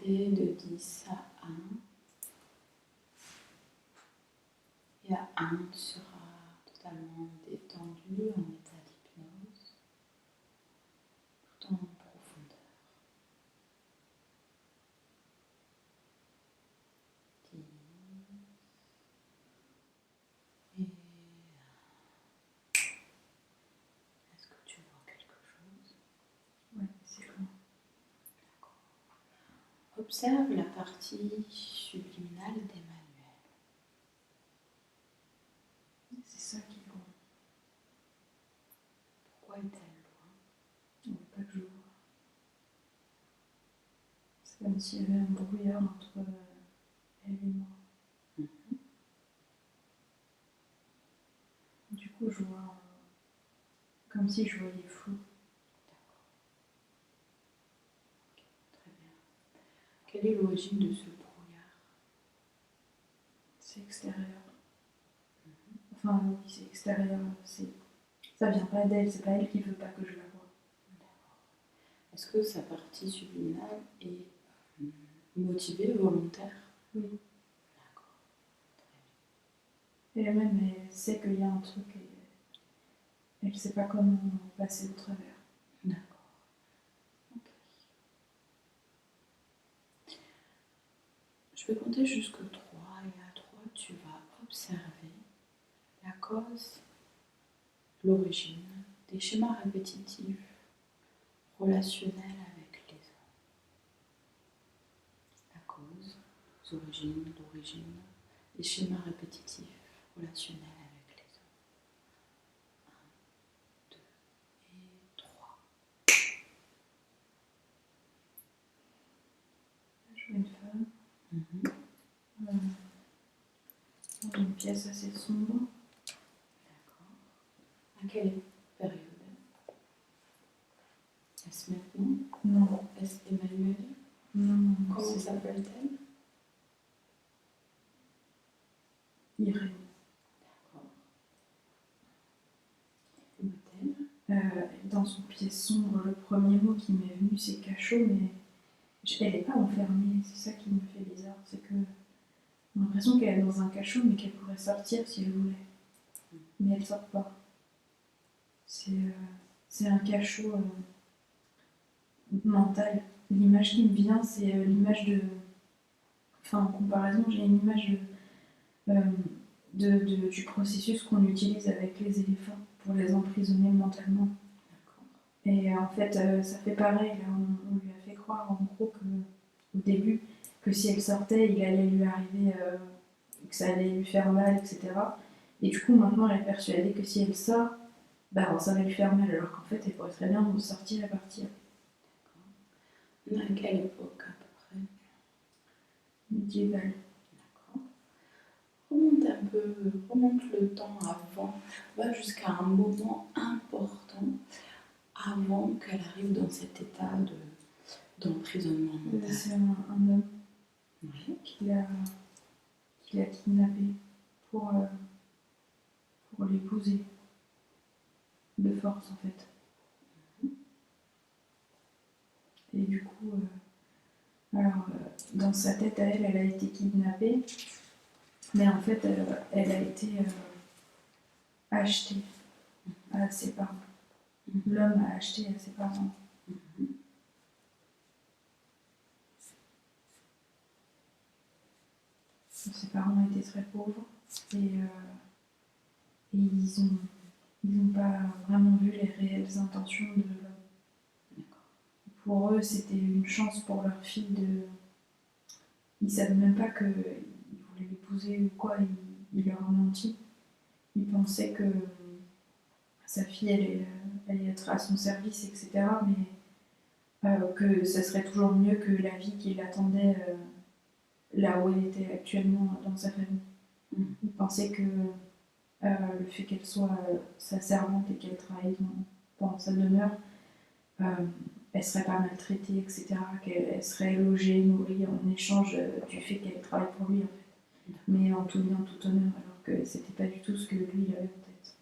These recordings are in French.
compter de 10 à 1. Et à 1, tu seras totalement détendu en état d'hypnose, tout en profondeur. 10. Et est-ce que tu vois quelque chose? Oui, c'est loin. D'accord. Observe la partie subliminale d'Emmanuel. C'est ça qui est loin. Pourquoi est-elle loin? On ne veut pas que je vois. C'est comme s'il y avait un brouillard entre elle et moi. Du coup, je vois comme si je voyais flou. D'accord. Ok, très bien. Quelle est l'origine de ce brouillard? C'est extérieur. Enfin, oui, c'est extérieur. Ça vient pas d'elle, c'est pas elle qui veut pas que je la voie. D'accord. Est-ce que sa partie subliminale est motivée, volontaire? Oui. D'accord. Et elle-même, elle sait qu'il y a un truc et elle sait pas comment passer au travers. D'accord. Ok. Je vais compter jusque 3 et à 3, tu vas observer la cause, l'origine des schémas répétitifs relationnels avec les hommes. La cause, l'origine des schémas répétitifs relationnels avec les hommes. 1, 2 et 3. Je vois une femme dans une pièce assez sombre. D'accord. À quelle période? Est-ce maintenant? Non. Est-ce Emmanuel? Non. Comment s'appelle-t-elle? Irène. D'accord. Où est-elle? Dans son pièce sombre, le premier mot qui m'est venu c'est cachot, mais elle n'est pas enfermée, c'est ça qui me fait bizarre, c'est que j'ai l'impression qu'elle est dans un cachot mais qu'elle pourrait sortir si elle voulait. Mais elle sort pas. C'est un cachot mental. L'image qui me vient, c'est l'image de... Enfin, en comparaison, j'ai une image du processus qu'on utilise avec les éléphants pour les emprisonner mentalement. D'accord. Et en fait, ça fait pareil. Là, on lui a fait croire, en gros, au début, que si elle sortait, il allait lui arriver, que ça allait lui faire mal, etc. Et du coup, maintenant, elle est persuadée que si elle sort, bah, ça va lui faire mal, alors qu'en fait, elle pourrait très bien sortir et partir. D'accord. À quelle époque à peu près? Médiévale. D'accord. Remonte le temps avant, va jusqu'à un moment important avant qu'elle arrive dans cet état d'emprisonnement mental. C'est un homme Oui. qui l'a kidnappée pour l'épouser. De force, en fait. Et du coup, dans sa tête à elle, elle a été kidnappée, mais en fait, elle a été achetée à ses parents. L'homme a acheté à ses parents. Ses parents étaient très pauvres et ils n'ont pas vraiment vu les réelles intentions de l'homme. Pour eux, c'était une chance pour leur fille de... Ils ne savaient même pas qu'ils voulaient l'épouser ou quoi, ils leur ont menti. Ils pensaient que sa fille allait être à son service, etc. Mais que ce serait toujours mieux que la vie qui l'attendait là où elle était actuellement dans sa famille. Ils pensaient que le fait qu'elle soit sa servante et qu'elle travaille dans sa demeure, elle serait pas maltraitée, etc. Qu'elle serait logée, nourrie en échange du fait qu'elle travaille pour lui, en fait. Mais en tout bien, tout honneur, alors que c'était pas du tout ce que lui il avait en tête.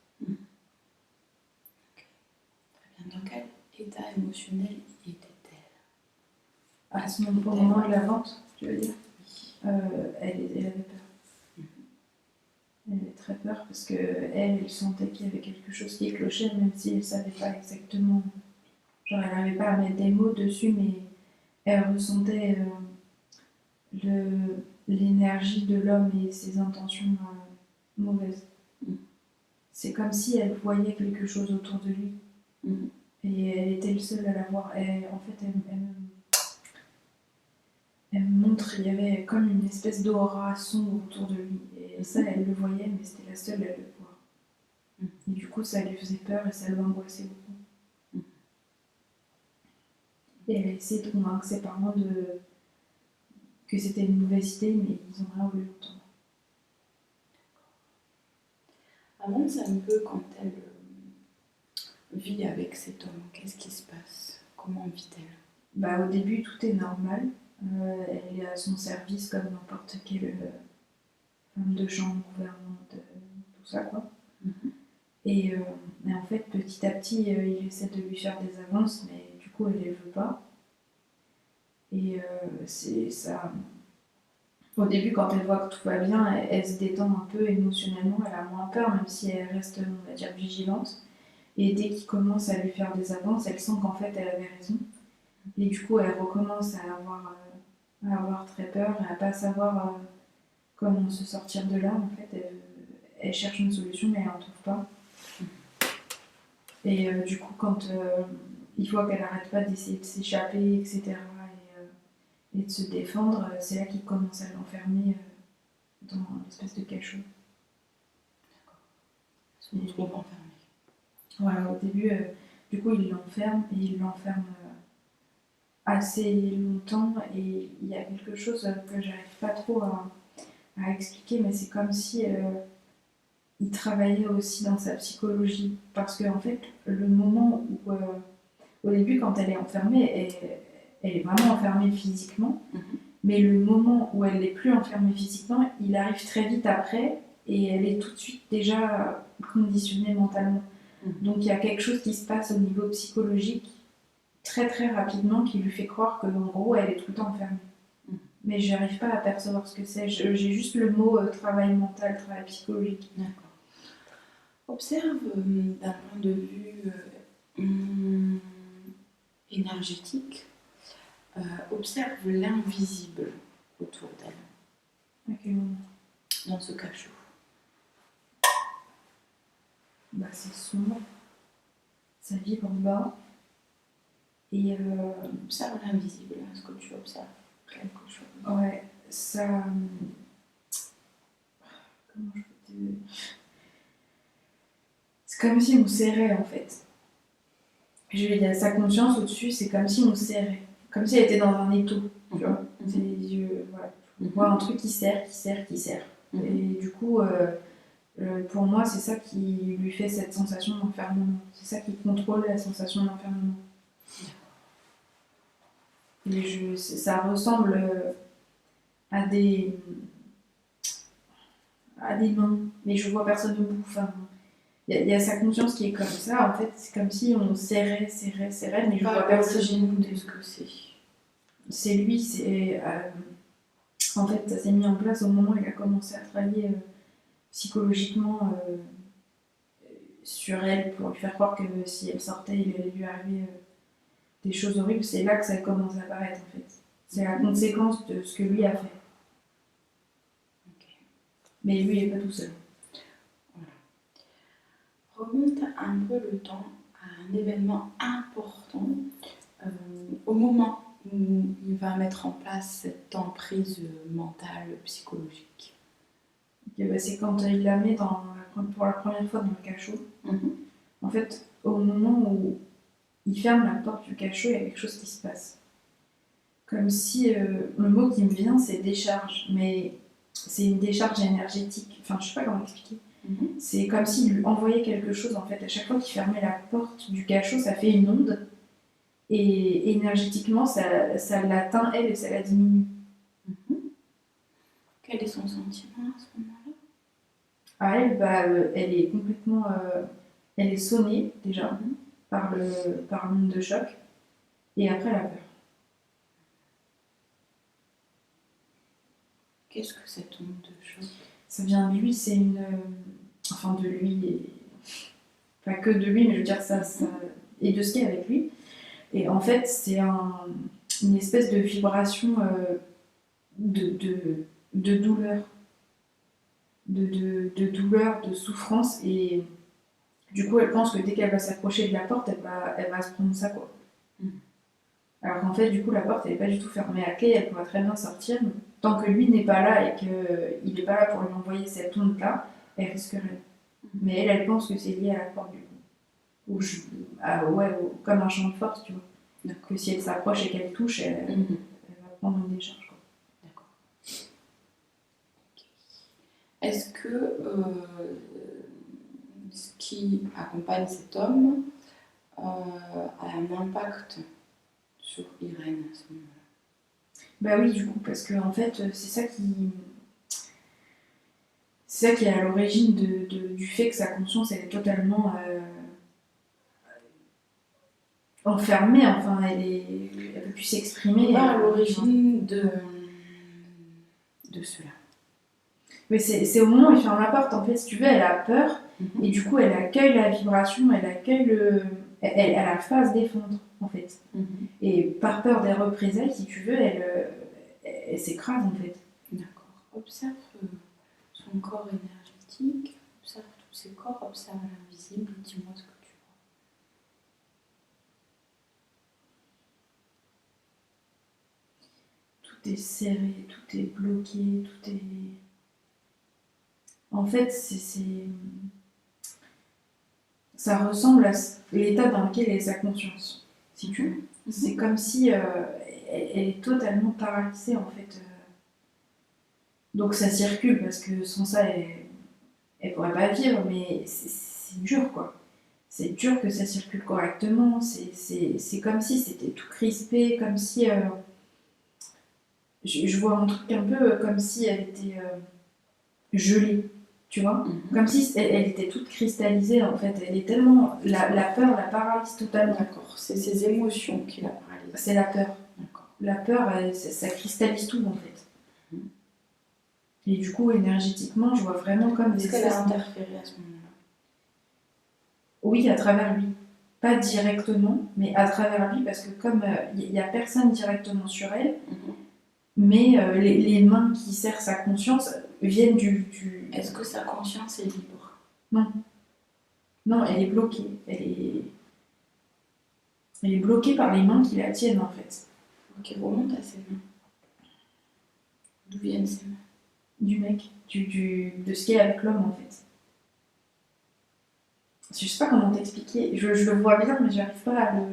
Okay. Très bien. Dans quel état émotionnel était-elle? À ce moment, au moment de la vente, tu veux dire, Oui. elle avait peur. Elle avait très peur parce que elle sentait qu'il y avait quelque chose qui clochait, même si elle ne savait pas exactement. Genre, elle n'arrivait pas à mettre des mots dessus, mais elle ressentait l'énergie de l'homme et ses intentions mauvaises. C'est comme si elle voyait quelque chose autour de lui. Et elle était le seul à la voir. En fait, elle me montre qu'il y avait comme une espèce d'aura sombre autour de lui. Et ça, elle le voyait, mais c'était la seule à le voir. Et du coup, ça lui faisait peur et ça l'angoissait beaucoup. Et elle a essayé de convaincre ses parents que c'était une mauvaise idée, mais ils n'ont rien voulu entendre. Avance un peu quand elle vit avec cet homme. Qu'est-ce qui se passe? Comment vit-elle? Au début, tout est normal. Elle est à son service comme n'importe quelle femme de chambre, gouvernante, tout ça, quoi. Et en fait, petit à petit, il essaie de lui faire des avances, mais du coup, elle ne les veut pas. Et c'est ça. Au début, quand elle voit que tout va bien, elle se détend un peu émotionnellement, elle a moins peur, même si elle reste, on va dire, vigilante. Et dès qu'il commence à lui faire des avances, elle sent qu'en fait, elle avait raison. Et du coup, elle recommence à avoir très peur, et à pas savoir comment se sortir de là. En fait, elle cherche une solution, mais elle n'en trouve pas. Et du coup, quand il voit qu'elle n'arrête pas d'essayer de s'échapper, etc., et de se défendre, c'est là qu'il commence à l'enfermer dans l'espèce de cachot. Se retrouve enfermée. Voilà, au début, du coup, il l'enferme et il l'enferme assez longtemps. Et il y a quelque chose que j'arrive pas trop à expliquer, mais c'est comme si il travaillait aussi dans sa psychologie. Parce qu'en fait, le moment où, au début, quand elle est enfermée, elle est vraiment enfermée physiquement. Mais le moment où elle n'est plus enfermée physiquement, il arrive très vite après et elle est tout de suite déjà conditionnée mentalement. Donc il y a quelque chose qui se passe au niveau psychologique très très rapidement qui lui fait croire qu'en gros elle est tout le temps enfermée. Mais je n'arrive pas à percevoir ce que c'est. J'ai juste le mot travail mental, travail psychologique. D'accord. Observe d'un point de vue énergétique, observe l'invisible autour d'elle. À quel moment? Dans ce cachot. C'est sombre. Ça vibre bas. Et observe l'invisible. Est-ce que tu observes quelque chose? Ouais, ça. Comment je peux te dire? C'est comme si on serrait en fait. Il y a sa conscience au-dessus, c'est comme si on serrait. Comme si elle était dans un étau. Tu vois? C'est les yeux. Voilà. On voit un truc qui serre, qui serre, qui serre. Et du coup, pour moi, c'est ça qui lui fait cette sensation d'enfermement. C'est ça qui contrôle la sensation d'enfermement. Et ça ressemble à des mains, mais je vois personne debout. Enfin, il y a sa conscience qui est comme ça. En fait, c'est comme si on serrait, mais je vois personne debout. De ce que c'est. C'est lui, c'est. En fait, ça s'est mis en place au moment où il a commencé à travailler psychologiquement sur elle pour lui faire croire que si elle sortait, il allait lui arriver des choses horribles. C'est là que ça commence à apparaître en fait. C'est la conséquence de ce que lui a fait. Okay. Mais lui, il n'est pas tout seul. Voilà. Remonte un peu le temps à un événement important au moment où il va mettre en place cette emprise mentale, psychologique. Okay, c'est quand il la met pour la première fois dans le cachot. En fait, au moment où il ferme la porte du cachot, il y a quelque chose qui se passe. Comme si, le mot qui me vient, c'est décharge, mais c'est une décharge énergétique. Enfin, je sais pas comment expliquer. C'est comme s'il lui envoyait quelque chose, en fait. À chaque fois qu'il fermait la porte du cachot, ça fait une onde. Et énergétiquement, ça l'atteint, elle, et ça la diminue. Quel est son sentiment à ce moment-là? À elle, elle est complètement... elle est sonnée, déjà, par l'onde de choc. Et après, la peur. Qu'est-ce que cette onde de choc? Ça vient de lui, c'est une. Enfin, de lui, et... pas que de lui, mais je veux dire, ça. Et de ce qu'il y a avec lui. Et en fait, c'est une espèce de vibration de douleur. De douleur, de souffrance. Et du coup, elle pense que dès qu'elle va s'approcher de la porte, elle va se prendre ça, quoi. Alors qu'en fait, du coup, la porte, elle n'est pas du tout fermée à clé, elle pourra très bien sortir. Mais tant que lui n'est pas là et qu'il n'est pas là pour lui envoyer cette onde-là, elle risquerait. Mais elle pense que c'est lié à la porte, du coup. Comme un champ de force, tu vois. D'accord. Que si elle s'approche et qu'elle touche, elle va prendre une décharge, quoi. D'accord. Okay. Est-ce que ce qui accompagne cet homme a un impact sur Irène à ce moment-là? Bah oui, du coup, parce que en fait, c'est ça qui est à l'origine du fait que sa conscience elle est totalement enfermée, enfin elle peut plus s'exprimer. On va à l'origine de cela. Mais c'est au moment où il ferme la porte, en fait, si tu veux, elle a peur, et du coup elle accueille la vibration, elle accueille elle arrive pas à se défendre, en fait. Et par peur des représailles, si tu veux, elle s'écrase, en fait. D'accord. Observe son corps énergétique, observe tous ses corps, observe l'invisible, dis-moi ce que tu vois. Tout est serré, tout est bloqué, tout est... En fait, ça ressemble à l'état dans lequel est sa conscience, si tu veux. C'est comme si elle est totalement paralysée, en fait. Donc ça circule, parce que sans ça, elle pourrait pas vivre, mais c'est dur, quoi. C'est dur que ça circule correctement. C'est comme si c'était tout crispé, comme si... je vois un truc un peu comme si elle était gelée, tu vois. Comme si elle était toute cristallisée, en fait. Elle est tellement... La peur la paralyse totalement. D'accord, c'est ses émotions qui la paralysent. C'est la peur. D'accord. La peur, ça cristallise tout, en fait. Et du coup, énergétiquement, je vois vraiment comme des... Est-ce qu'elle a interféré à ce moment-là? Oui, à travers lui. Pas directement, mais à travers lui, parce que comme il n'y a personne directement sur elle, mais les mains qui serrent sa conscience viennent du... Est-ce que sa conscience est libre? Non. Non, elle est bloquée. Elle est bloquée par les mains qui la tiennent, en fait. Ok, remonte à ses mains. D'où viennent ses mains? Du mec, de ce qu'il y a avec l'homme, en fait. Je sais pas comment t'expliquer. Je le vois bien, mais j'arrive pas à le...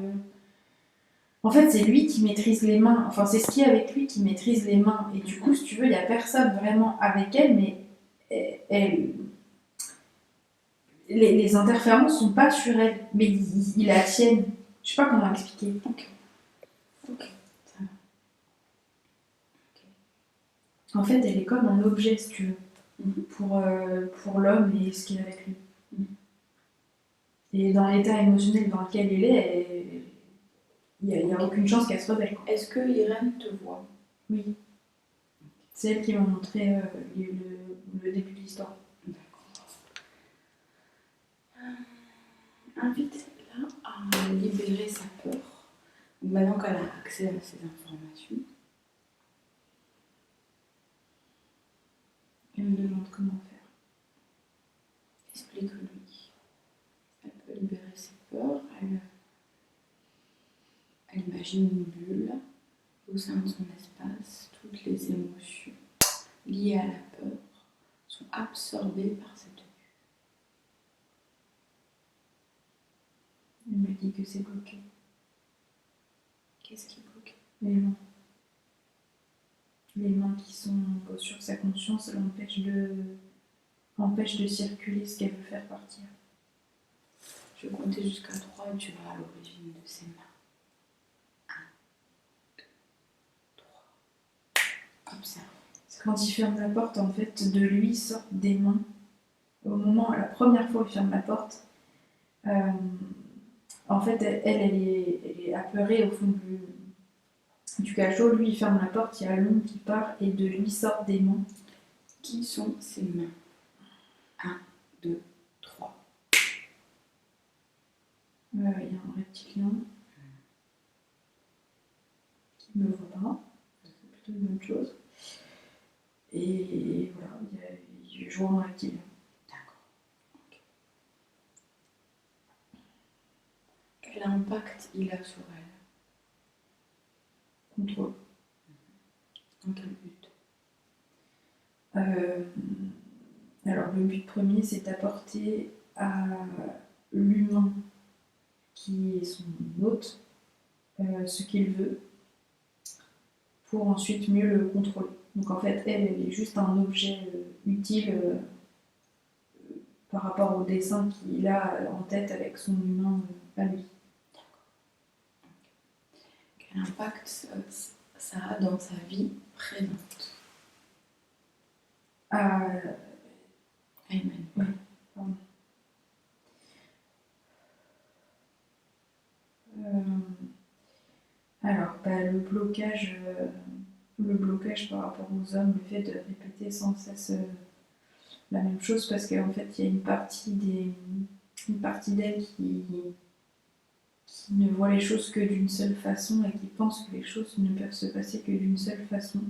En fait, c'est lui qui maîtrise les mains. Enfin, c'est ce qui est avec lui qui maîtrise les mains. Et du coup, si tu veux, il n'y a personne vraiment avec elle, mais les interférences sont pas sur elle, mais ils la tiennent. Je sais pas comment expliquer. Ok. Ça va. En fait, elle est comme un objet, si tu veux, pour l'homme et ce qu'il a avec lui. Et dans l'état émotionnel dans lequel elle est, il n'y a aucune chance qu'elle se rebelle. Est-ce que Irène te voit? Oui. C'est elle qui m'a montré le début de l'histoire. D'accord. Invite-la à libérer sa peur. Donc maintenant qu'elle a accès à ces informations. Elle me demande comment faire. Explique-lui. Elle peut libérer ses peurs. Elle imagine une bulle au sein de son espace. Toutes les émotions liées à la peur sont absorbées par cette bulle. Elle me dit que c'est bloqué. Qu'est-ce qui est bloqué? Les mains. Les mains qui sont sur sa conscience empêchent de circuler ce qu'elle veut faire partir. Je vais compter jusqu'à 3 et tu vas à l'origine de ses mains. 1, 2, 3. Observe. C'est quand il ferme la porte, en fait, de lui sortent des mains. Au moment, la première fois où il ferme la porte, en fait, elle est apeurée au fond du cachot. Lui, il ferme la porte, il y a l'ombre qui part et de lui sortent des mains. Qui sont ces mains? 1, 2, 3. Il y a un reptilien qui ne me voit pas. C'est plutôt une bonne chose. Et voilà, je vois un reptilien. D'accord. Ok. Quel impact il a sur elle? Contrôle. Dans quel but? Alors le but premier, c'est d'apporter à l'humain qui est son hôte ce qu'il veut pour ensuite mieux le contrôler. Donc en fait, elle est juste un objet utile par rapport au dessin qu'il a en tête avec son humain à lui. Quel impact ça a dans sa vie présente? Emmanuel. Oui, pardon. Alors, le blocage par rapport aux hommes, le fait de répéter sans cesse la même chose, parce qu'en fait, il y a une partie d'elle qui ne voit les choses que d'une seule façon et qui pense que les choses ne peuvent se passer que d'une seule façon.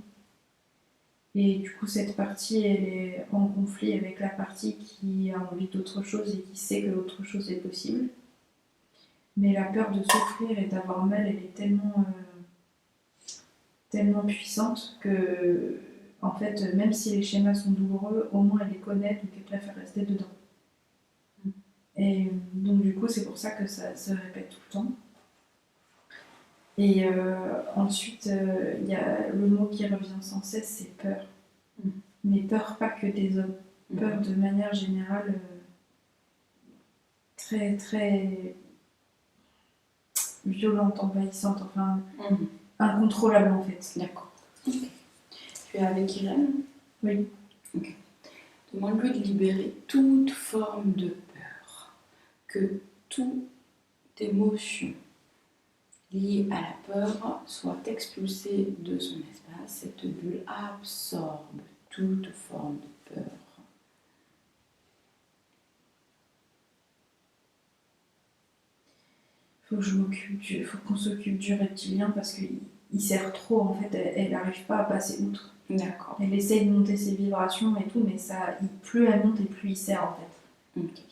Et du coup, cette partie, elle est en conflit avec la partie qui a envie d'autre chose et qui sait que l'autre chose est possible. Mais la peur de souffrir et d'avoir mal, elle est tellement puissante que, en fait, même si les schémas sont douloureux, au moins elle les connaît, donc elle préfère rester dedans. Et donc du coup, c'est pour ça que ça se répète tout le temps. Et ensuite, il y a le mot qui revient sans cesse, c'est peur. Mais peur pas que des hommes. Peur de manière générale très très violente, envahissante, enfin incontrôlable en fait. D'accord. Okay. Tu es avec Irène? Oui. Okay. Demande-lui de libérer toute forme de peur, que toute émotion liée à la peur soit expulsée de son espace. Cette bulle absorbe toute forme de peur. Faut qu'on s'occupe du reptilien parce qu'il sert trop en fait, elle n'arrive pas à passer outre. D'accord. Elle essaye de monter ses vibrations et tout, mais plus elle monte et plus il sert en fait. Ok.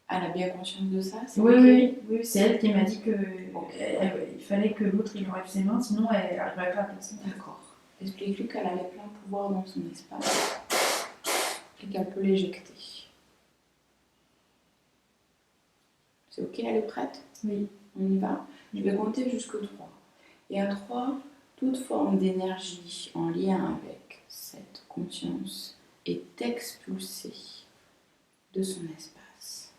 Elle a bien conscience de ça? Oui, c'est elle qui m'a dit que il fallait que l'autre il enlève ses mains, sinon elle n'arriverait pas à passer. D'accord. Explique-lui qu'elle a les pleins pouvoirs dans son espace et qu'elle peut l'éjecter. C'est ok, elle est prête? Oui. On y va? Je vais compter jusqu'au 3. Et à 3, toute forme d'énergie en lien avec cette conscience est expulsée de son espace.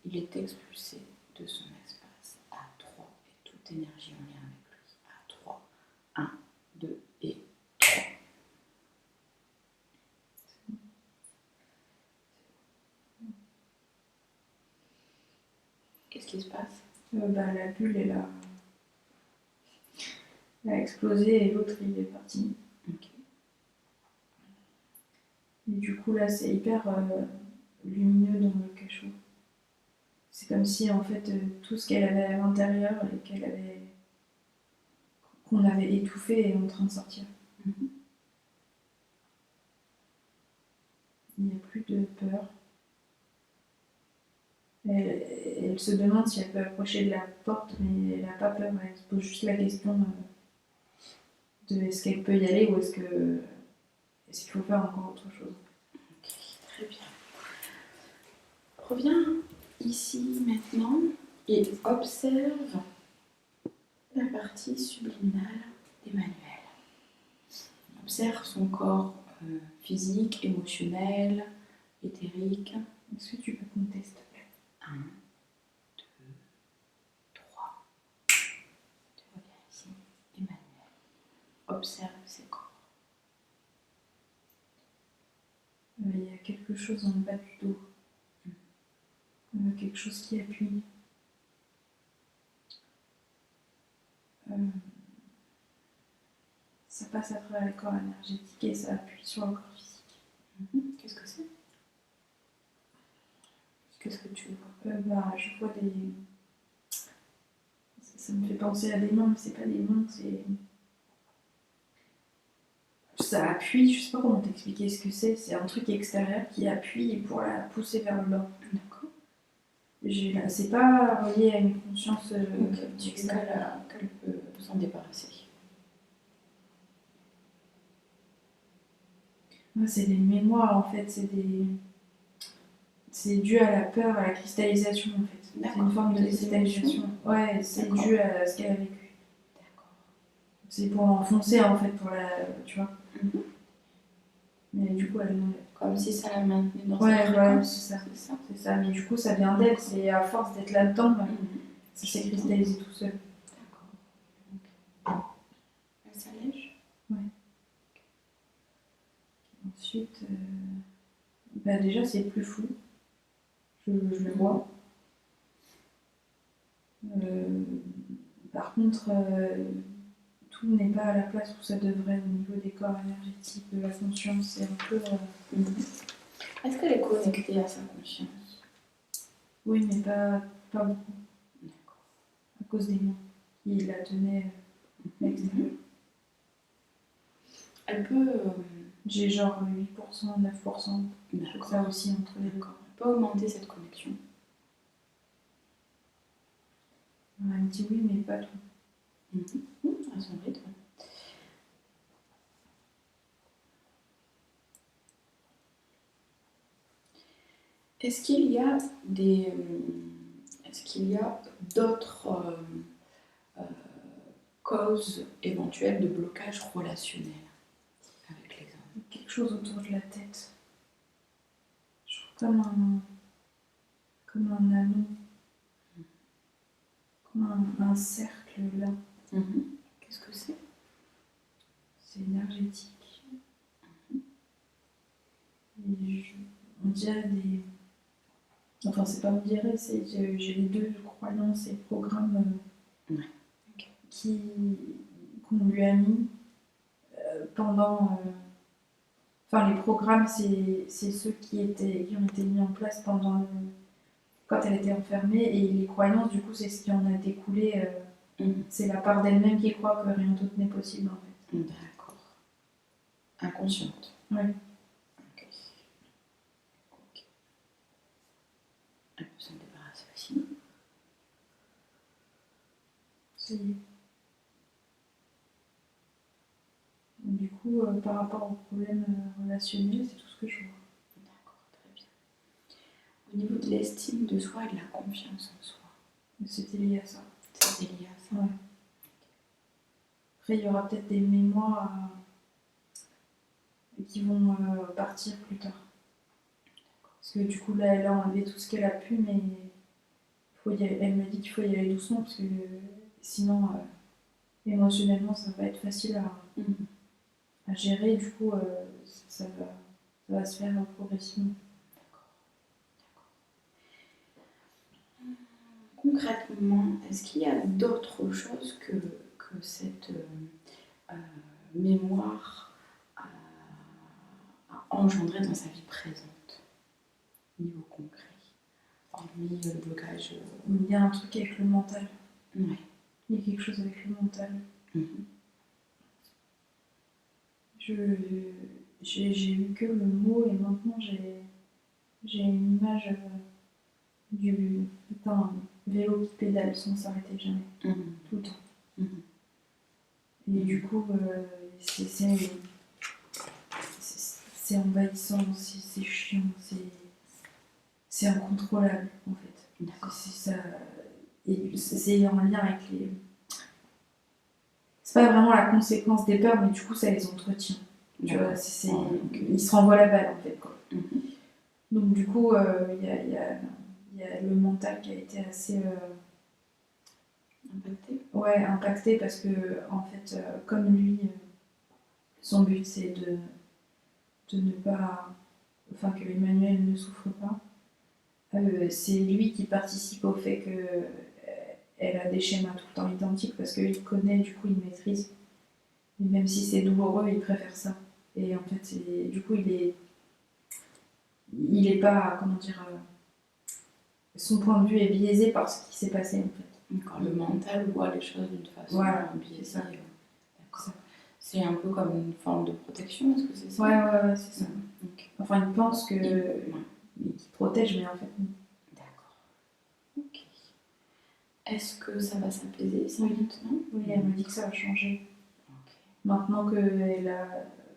Il est expulsé de son espace à 3 et toute énergie en lien avec lui. À 3. 1, 2 et 3. Qu'est-ce qui se passe? La bulle, elle a explosé et l'autre, il est parti. Ok. Et du coup, là, c'est hyper lumineux dans le cachot. C'est comme si, en fait, tout ce qu'elle avait à l'intérieur et qu'on avait étouffé est en train de sortir. Il n'y a plus de peur. Elle se demande si elle peut approcher de la porte, mais elle n'a pas peur. Elle se pose juste la question de est-ce qu'elle peut y aller ou est-ce qu'il faut faire encore autre chose. Ok, très bien. Reviens ici maintenant et observe la partie subliminale d'Emmanuel. Observe son corps physique, émotionnel, éthérique. Est-ce que tu peux compter, s'il te plaît? 1, 2, 3. Tu vois bien ici, Emmanuel. Observe ses corps. Il y a quelque chose en bas du dos. Quelque chose qui appuie. ça passe à travers les corps énergétiques et ça appuie sur le corps physique. Qu'est-ce que c'est? Qu'est-ce que tu vois? Je vois des... Ça me fait penser à des noms, mais c'est pas des noms, c'est... Ça appuie, je sais pas comment t'expliquer ce que c'est un truc extérieur qui appuie pour la pousser vers le bas. D'accord. C'est pas relié à une conscience Qu'elle peut s'en débarrasser. C'est des mémoires en fait, c'est dû à la peur, à la cristallisation en fait. C'est une forme de cristallisation. Ouais, c'est dû à ce qu'elle a vécu. D'accord. C'est pour l'enfoncer en fait, pour la... Tu vois. Mais du coup, elle... Comme si ça la maintenait dans sa fréquence. Ouais, c'est ça. Mais du coup, ça vient d'elle. C'est à force d'être là-dedans, ça s'est cristallisé tout seul. D'accord. Elle s'allège? Ouais. Ensuite, déjà, c'est plus flou. Je le vois. Par contre, tout n'est pas à la place où ça devrait au niveau des corps énergétiques, de la conscience. C'est un peu... Est-ce qu'elle est connectée à sa conscience? Oui, mais pas beaucoup. D'accord. À cause des mains qui la tenaient à l'extérieur. Elle peut... J'ai genre 8%, 9%. D'accord. Ça aussi entre les deux. Elle peut augmenter cette connexion. Elle me dit oui, mais pas tout. À son rythme. Est-ce qu'il y a d'autres causes éventuelles de blocage relationnel avec les hommes? Quelque chose autour de la tête. Je trouve comme un anneau. Comme un cercle là. Qu'est-ce que c'est? C'est énergétique. Et on dirait des... Enfin, c'est pas on dirait, j'ai les deux croyances et programmes qu'on lui a mis pendant... Enfin, les programmes, c'est ceux qui ont été mis en place quand elle était enfermée. Et les croyances, du coup, c'est ce qui en a découlé. C'est la part d'elle-même qui croit que rien d'autre n'est possible, en fait. D'accord. Inconsciente. Oui. Elle peut s'en débarrasser aussi. Ça y est. Du coup, par rapport au problème relationnel, c'est tout ce que je vois. D'accord, très bien. Au niveau de l'estime de soi et de la confiance en soi. C'était lié à ça. C'était lié à ça. Ouais. Après, il y aura peut-être des mémoires qui vont partir plus tard. Parce que du coup, là, elle a enlevé tout ce qu'elle a pu, mais elle me dit qu'il faut y aller doucement, parce que sinon, émotionnellement, ça va pas être facile à gérer. Du coup, ça va se faire progressivement. D'accord. Concrètement, est-ce qu'il y a d'autres choses que cette mémoire a engendré dans sa vie présente, au niveau concret, hormis le blocage? Il y a un truc avec le mental. Ouais. Il y a quelque chose avec le mental. J'ai eu que le mot et maintenant j'ai une image d'un vélo qui pédale sans s'arrêter jamais, tout le temps. Et du coup, c'est envahissant, c'est chiant, c'est incontrôlable en fait. D'accord. C'est en lien avec les... C'est pas vraiment la conséquence des peurs, mais du coup ça les entretient. Tu vois, ils se renvoient la balle en fait. Quoi. Donc du coup, il y a le mental qui a été assez... Impacté? Ouais, impacté parce que, en fait, comme lui, son but c'est de ne pas... Enfin, que Emmanuel ne souffre pas. C'est lui qui participe au fait qu'elle a des schémas tout le temps identiques parce qu'il connaît, du coup il maîtrise. Et même si c'est douloureux, il préfère ça. Et en fait, du coup, il est pas, comment dire, son point de vue est biaisé par ce qui s'est passé en fait. Quand le mental voit les choses d'une façon Voilà, biaisée. c'est ça. D'accord. C'est un peu comme une forme de protection, est-ce que c'est ça? Ouais, c'est ça. Okay. Enfin, il pense qu'il Ouais. protège, mais en fait, non. D'accord. Ok. Est-ce que ça va s'apaiser, ça, Oui. maintenant? Oui, elle me dit que ça va changer. Ok. Maintenant que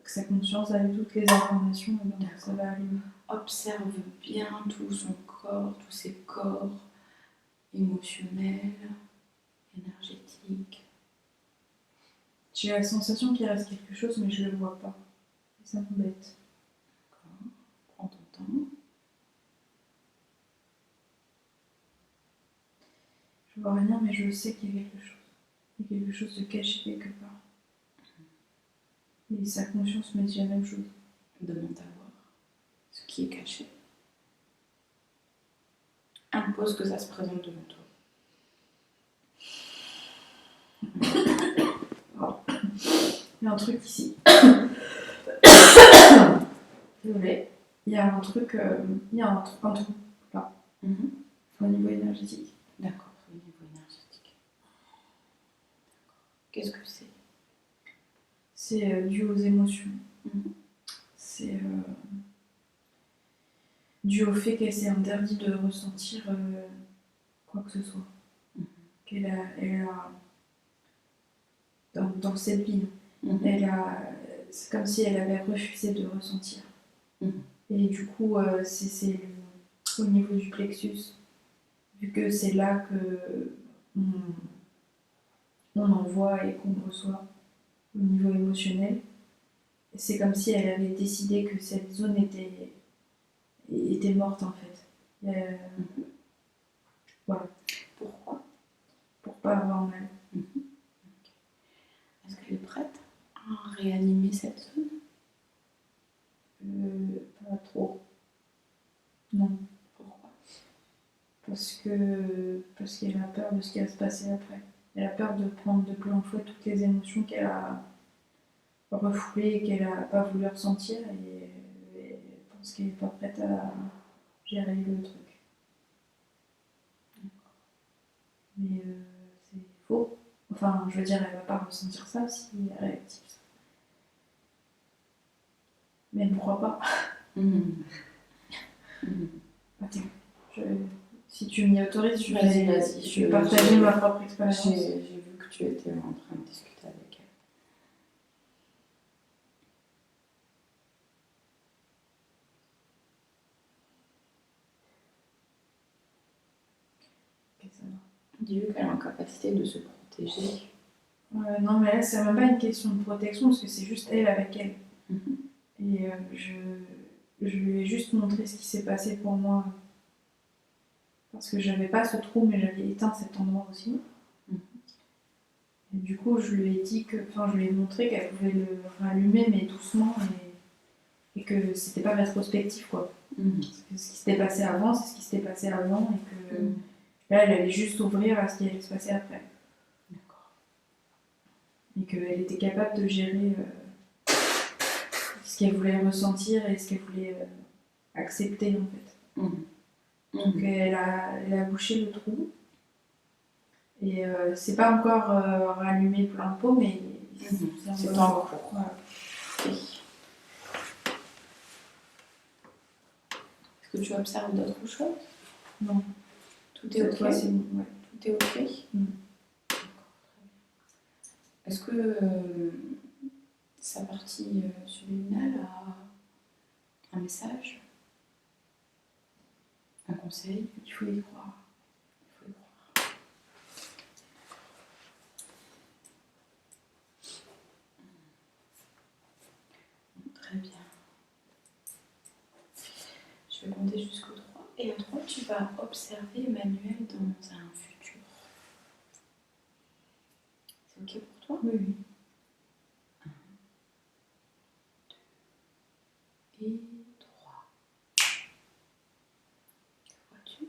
sa conscience a eu toutes les informations, eh ben, ça va aller mieux. Observe bien tout son corps, tous ses corps émotionnels, énergétiques. J'ai la sensation qu'il reste quelque chose, mais je ne le vois pas. Et ça m'embête. D'accord. Prends ton temps. Je vois rien, mais je sais qu'il y a quelque chose. Il y a quelque chose de caché quelque part. Et sa conscience me dit la même chose. Demande à voir ce qui est caché. Impose que ça se présente devant toi. Il y a un truc ici. Désolée. Il y a un truc, il y a un trou là, au niveau énergétique. D'accord, au niveau énergétique. Qu'est-ce que c'est? C'est dû aux émotions. C'est dû au fait qu'elle s'est interdit de ressentir quoi que ce soit. Elle a dans cette vie, c'est comme si elle avait refusé de ressentir. Et du coup, c'est au niveau du plexus, vu que c'est là que on envoie et qu'on reçoit au niveau émotionnel. C'est comme si elle avait décidé que cette zone était morte en fait. Voilà. Pourquoi? Pour pas avoir mal. Est-ce qu'elle est prête à réanimer cette zone? Pas trop. Non. Pourquoi? Parce qu'elle a peur de ce qui va se passer après. Elle a peur de prendre de plein fouet toutes les émotions qu'elle a refoulées et qu'elle n'a pas voulu ressentir, et elle pense qu'elle n'est pas prête à gérer le truc. Mais c'est faux. Enfin, je veux dire, elle va pas ressentir ça si elle est réactive. Mais elle ne croit pas. Attends, si tu m'y autorises, je vais partager ma propre expérience. J'ai vu que tu étais en train de discuter avec elle. Dis-lui qu'elle est en capacité de se protéger. Non, mais là, c'est même pas une question de protection, parce que c'est juste elle avec elle. Et je lui ai juste montré ce qui s'est passé pour moi. Parce que j'avais pas ce trou, mais j'avais éteint cet endroit aussi. Et du coup, je lui ai montré qu'elle pouvait le rallumer, mais doucement, et que c'était pas rétrospectif, quoi. Parce que ce qui s'était passé avant, c'est ce qui s'était passé avant, et que là, elle allait juste ouvrir à ce qui allait se passer après. D'accord. Et qu'elle était capable de gérer ce qu'elle voulait ressentir et ce qu'elle voulait accepter, en fait. Donc elle a bouché le trou. Et c'est pas encore rallumé plein pot, mais c'est en cours. Voilà. Oui. Est-ce que tu observes d'autres choses? Non. Tout est ok? Ouais, c'est bon, ouais. Tout est ok? D'accord, très bien. Est-ce que sa partie subliminale a un message? Un conseil? Il faut y croire. Il faut y croire. Très bien. Je vais compter jusqu'au 3. Et à 3, tu vas observer Emmanuel dans un futur. C'est ok pour toi? Oui. 1, 2 et 3. Que vois-tu?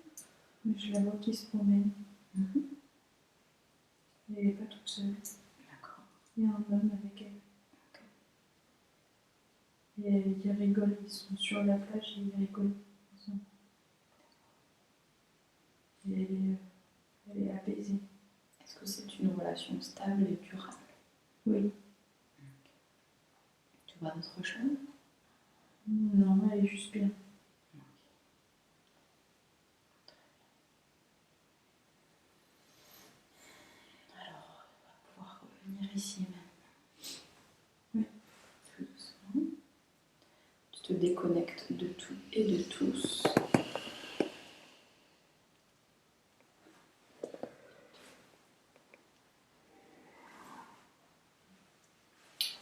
Je la vois qui se promène. Elle n'est pas toute seule. D'accord. Il y a un homme avec elle. Et ils rigolent, ils sont sur la plage et ils rigolent ensemble. Et elle est apaisée. Est-ce que c'est une relation stable et durable? Oui. Tu vois d'autres choses? Non, elle est juste bien. Alors, on va pouvoir revenir ici maintenant. Oui. Plus doucement. Tu te déconnectes de tout et de tous.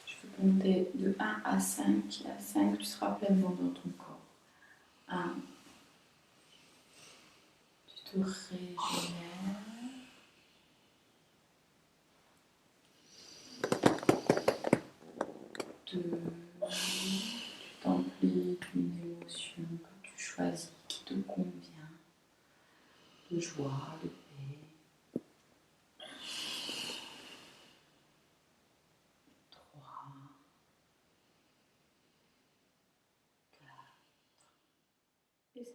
Je vais compter de 1 à 5. À 5, tu seras pleinement dans ton corps. 1. Tu te régénères. 2. Tu t'emplis d'une émotion que tu choisis, qui te convient. De joie, de paix. 3. 4. Et 5.